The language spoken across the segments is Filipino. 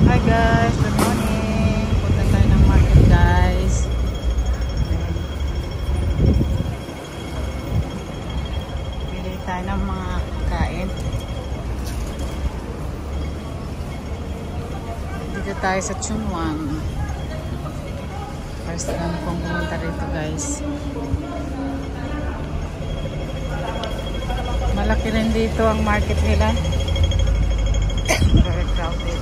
Hi guys, good morning. Punta tayo ng market guys. Bili tayo ng mga kain. Dito tayo sa Chunwang. First time kong pumunta rito guys. Malaki rin dito ang market nila. Very crowded.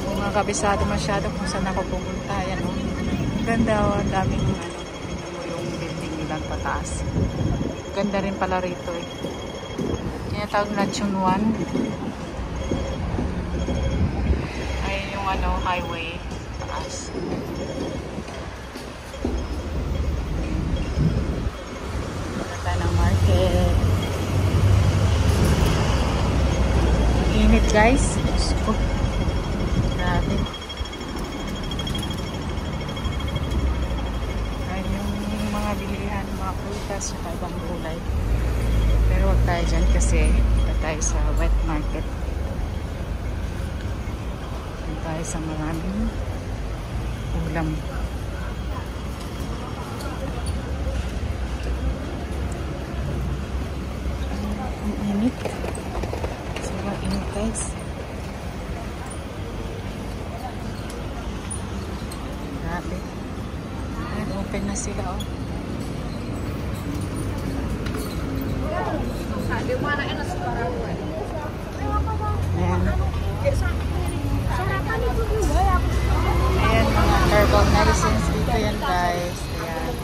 Kung nga kabisado masyado kung saan ako pupunta. Yan o. Ganda o. Ang daming yung building nilang pataas. Ganda rin pala rito eh. Tinatawag na Chunwang. Ayun yung highway. Taas. Init guys. Oh, grabe. Ayun yung mga bilihan, mga prutas, saka ibang gulay. Pero wag tayo dyan kasi tayo sa wet market. Tayo sa maraming ulam. Ang init. Sobrang init guys. Grabe. Ayan, open na sila oh. Ayan. Ayan mga herbal medicines dito yan guys. Ayan.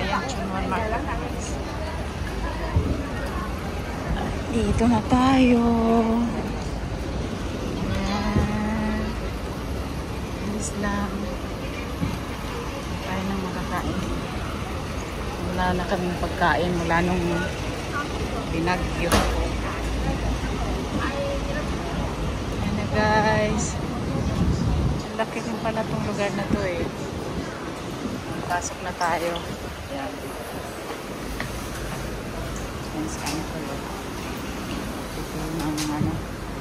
Ayan, Chunwang Market. Dito na tayo. Ayan. Alis lang. Tayo nang makakain. Wala na kaming pagkain mula nung binagyo. Ayan na guys. Laki rin pala itong lugar na to eh. Pasok na tayo. Ayan. Ayan sa kanya pala. Ito yung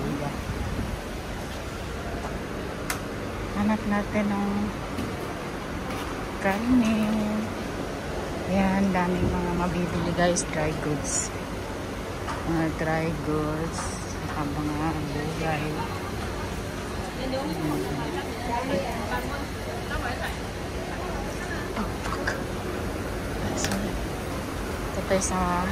luya. Hanap natin ng karne. Ayan, daming mga mabibili guys. Dry goods. Mga dry goods. Saka mga gulay. Ito tayo sa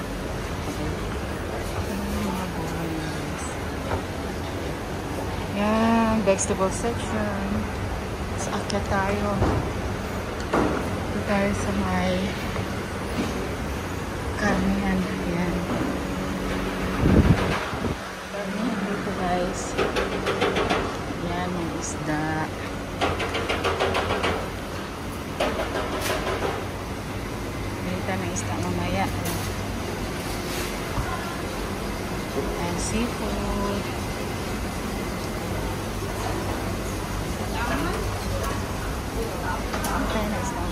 yan, vegetable section. Sa akyat tayo. Ito tayo sa may karnihan. Yan. Karnihan dito guys. Yan, may isda. Ng isda mamaya. And seafood. Okay na isda.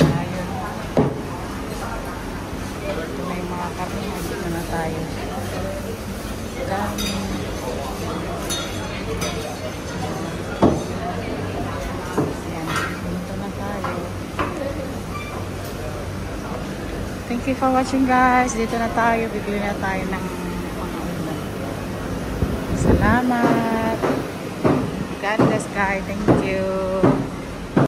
Ayun. Ito na yung mga karne. Dito na tayo. Dami. Thank you for watching guys. Dito na tayo. Bibili na tayo ng mga ulam. Salamat. God bless guys. Thank you.